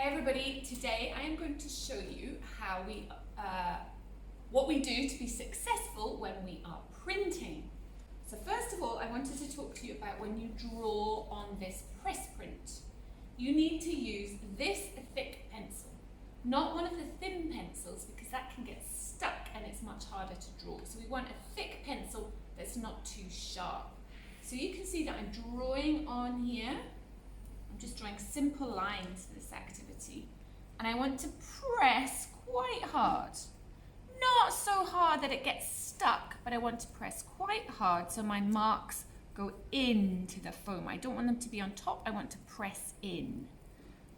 Everybody, today I am going to show you how what we do to be successful when we are printing. So first of all, I wanted to talk to you about when you draw on this press print. You need to use this thick pencil, not one of the thin pencils, because that can get stuck and it's much harder to draw. So we want a thick pencil that's not too sharp. So you can see that I'm drawing on here. I'm just drawing simple lines for this activity. And I want to press quite hard. Not so hard that it gets stuck, but I want to press quite hard so my marks go into the foam. I don't want them to be on top, I want to press in.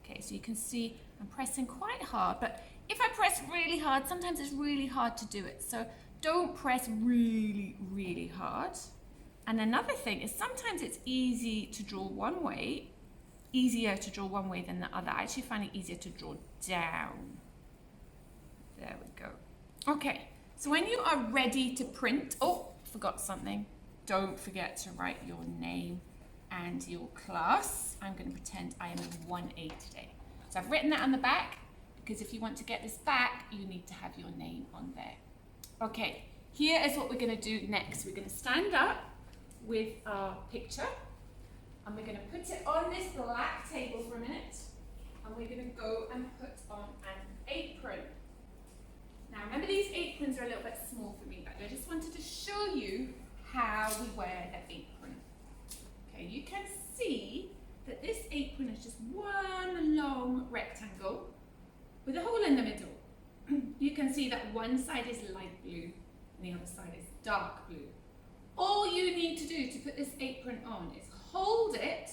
Okay, so you can see I'm pressing quite hard, but if I press really hard, sometimes it's really hard to do it. So don't press really, really hard. And another thing is sometimes it's easier to draw one way than the other. I actually find it easier to draw down. There we go. Okay, so when you are ready to print, oh, forgot something. Don't forget to write your name and your class. I'm going to pretend I am in 1A today. So I've written that on the back, because if you want to get this back, you need to have your name on there. Okay, here is what we're going to do next. We're going to stand up with our picture, and we're going to put it on this black table for a minute, and we're going to go and put on an apron. Now remember, these aprons are a little bit small for me, but I just wanted to show you how we wear the apron. Okay, you can see that this apron is just one long rectangle with a hole in the middle. You can see that one side is light blue and the other side is dark blue. All you need to do to put this apron on is hold it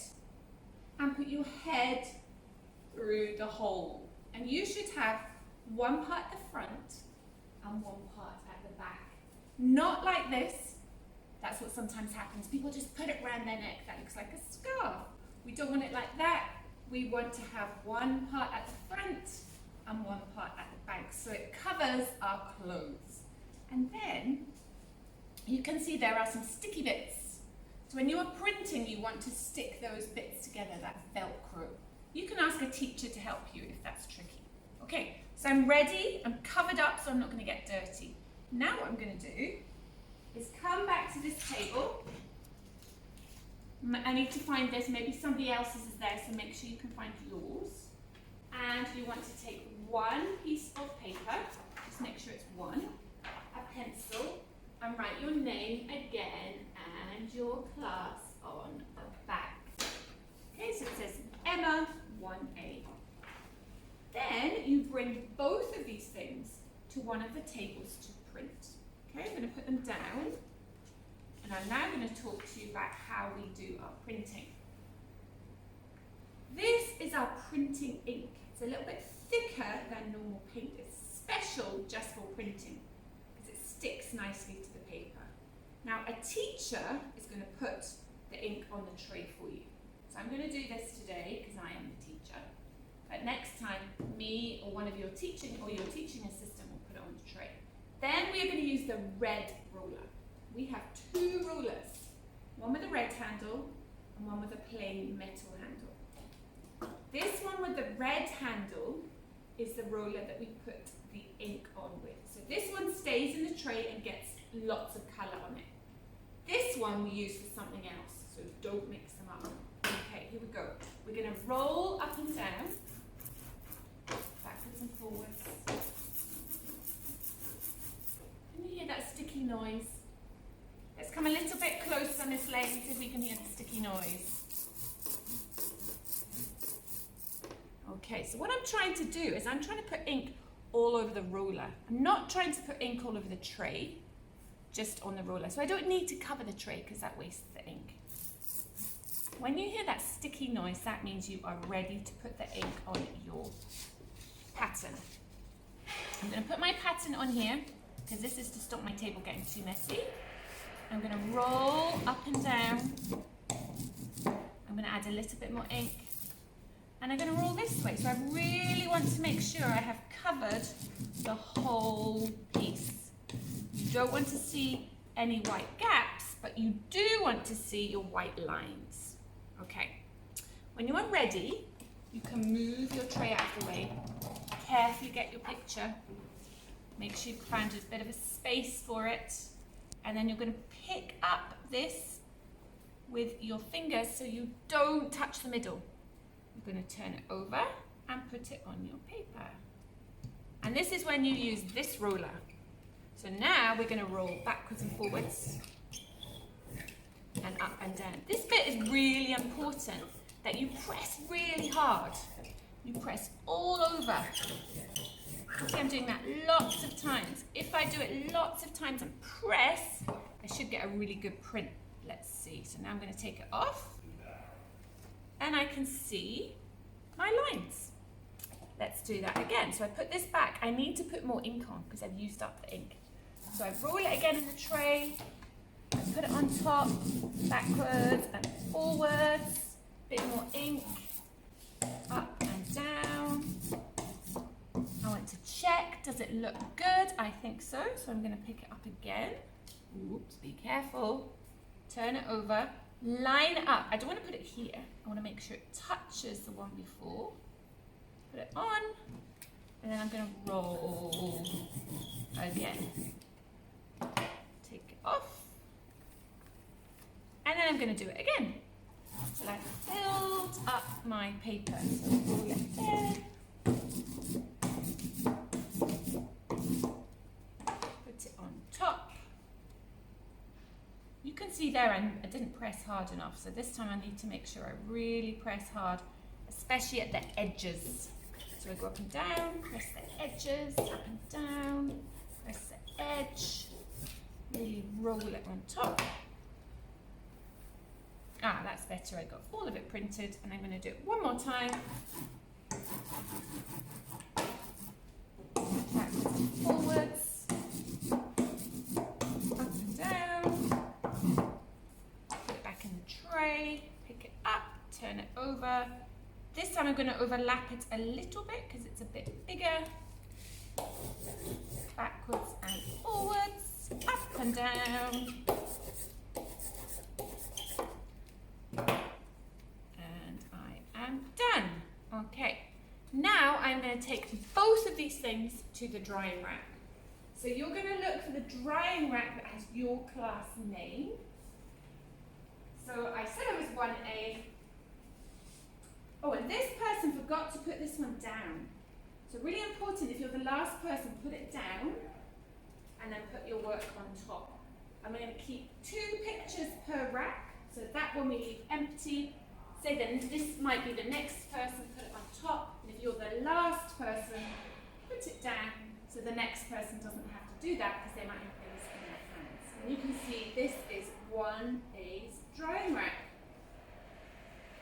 and put your head through the hole. And you should have one part at the front and one part at the back. Not like this. That's what sometimes happens. People just put it around their neck. That looks like a scarf. We don't want it like that. We want to have one part at the front and one part at the back, so it covers our clothes. And then you can see there are some sticky bits. So when you are printing, you want to stick those bits together, that Velcro. You can ask a teacher to help you if that's tricky. Okay, so I'm ready, I'm covered up, so I'm not going to get dirty. Now what I'm going to do is come back to this table. I need to find this, maybe somebody else's is there, so make sure you can find yours. And you want to take one piece of paper, just make sure it's one, a pencil, and write your name again and your class on the back. Okay, so it says Emma 1A. Then you bring both of these things to one of the tables to print. Okay, I'm going to put them down, and I'm now going to talk to you about how we do our printing. This is our printing ink. It's a little bit thicker than normal paint. It's special just for printing because it sticks nicely to the paper. Now a teacher is going to put the ink on the tray for you. So I'm going to do this today because I am the teacher. But next time, me or one of your teaching assistant will put it on the tray. Then we are going to use the red roller. We have two rollers, one with a red handle and one with a plain metal handle. This one with the red handle is the roller that we put the ink on with. So this one stays in the tray and gets lots of colour on it. This one we use for something else, so don't mix them up. Okay, here we go. We're going to roll up and down, backwards and forwards. Can you hear that sticky noise? Let's come a little bit closer, Miss Lane, see if we can hear the sticky noise. Okay, so what I'm trying to do is I'm trying to put ink all over the roller. I'm not trying to put ink all over the tray, just on the roller. So I don't need to cover the tray because that wastes the ink. When you hear that sticky noise, that means you are ready to put the ink on your pattern. I'm going to put my pattern on here because this is to stop my table getting too messy. I'm going to roll up and down. I'm going to add a little bit more ink. And I'm going to roll this way. So I really want to make sure I have covered the whole piece. You don't want to see any white gaps, but you do want to see your white lines. Okay. When you are ready, you can move your tray out of the way. carefully get your picture. Make sure you've found a bit of a space for it. And then you're going to pick up this with your fingers so you don't touch the middle. You're going to turn it over and put it on your paper. And this is when you use this roller. So now we're going to roll backwards and forwards and up and down. This bit is really important, that you press really hard. You press all over. See, I'm doing that lots of times. If I do it lots of times and press, I should get a really good print. Let's see. So now I'm going to take it off and I can see my lines. Let's do that again. So I put this back. I need to put more ink on because I've used up the ink. So I roll it again in the tray. I put it on top, backwards and forwards. Bit more ink, up and down. I want to check, does it look good? I think so. So I'm going to pick it up again. Oops, be careful. Turn it over. Line it up. I don't want to put it here. I want to make sure it touches the one before. Put it on. And then I'm going to roll again. Take it off. And then I'm going to do it again. So I've filled up my paper. So roll it there. Put it on top. You can see there I didn't press hard enough, so this time I need to make sure I really press hard, especially at the edges. So I go up and down, press the edges, up and down, press the edge, really roll it on top. Ah, that's better. I got all of it printed, and I'm going to do it one more time. Backwards and forwards, up and down, put it back in the tray, pick it up, turn it over. This time I'm going to overlap it a little bit because it's a bit bigger. Backwards and forwards, up and down. And I am done. Okay. Now I'm going to take both of these things to the drying rack. So you're going to look for the drying rack that has your class name. So I said I was 1A. Oh, and this person forgot to put this one down. So really important, if you're the last person, put it down and then put your work on top. I'm going to keep 2 pictures per rack, so that one we leave empty. Say then this might be the next person, put it on top. And if you're the last person, put it down so the next person doesn't have to do that because they might have things in their hands. And you can see this is 1A's drying rack.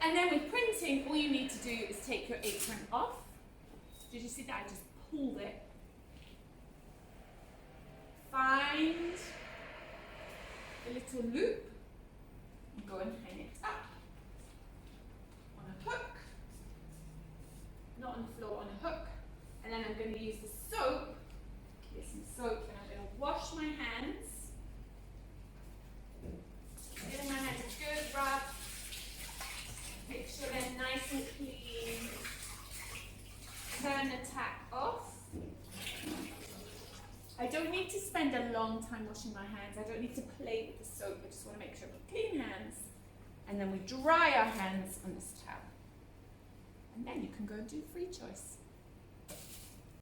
And then with printing, all you need to do is take your apron off. Did you see that? I just pulled it. Find the little loop and go and hang it up on a hook. Not on the floor, on a hook. And then I'm going to use the soap. Here's some soap, and I'm going to wash my hands. Giving my hands a good rub. Make sure they're nice and clean. Turn the tap off. I don't need to spend a long time washing my hands. I don't need to play with the soap. I just want to make sure I've got clean hands. And then we dry our hands on this towel. And then you can go and do free choice.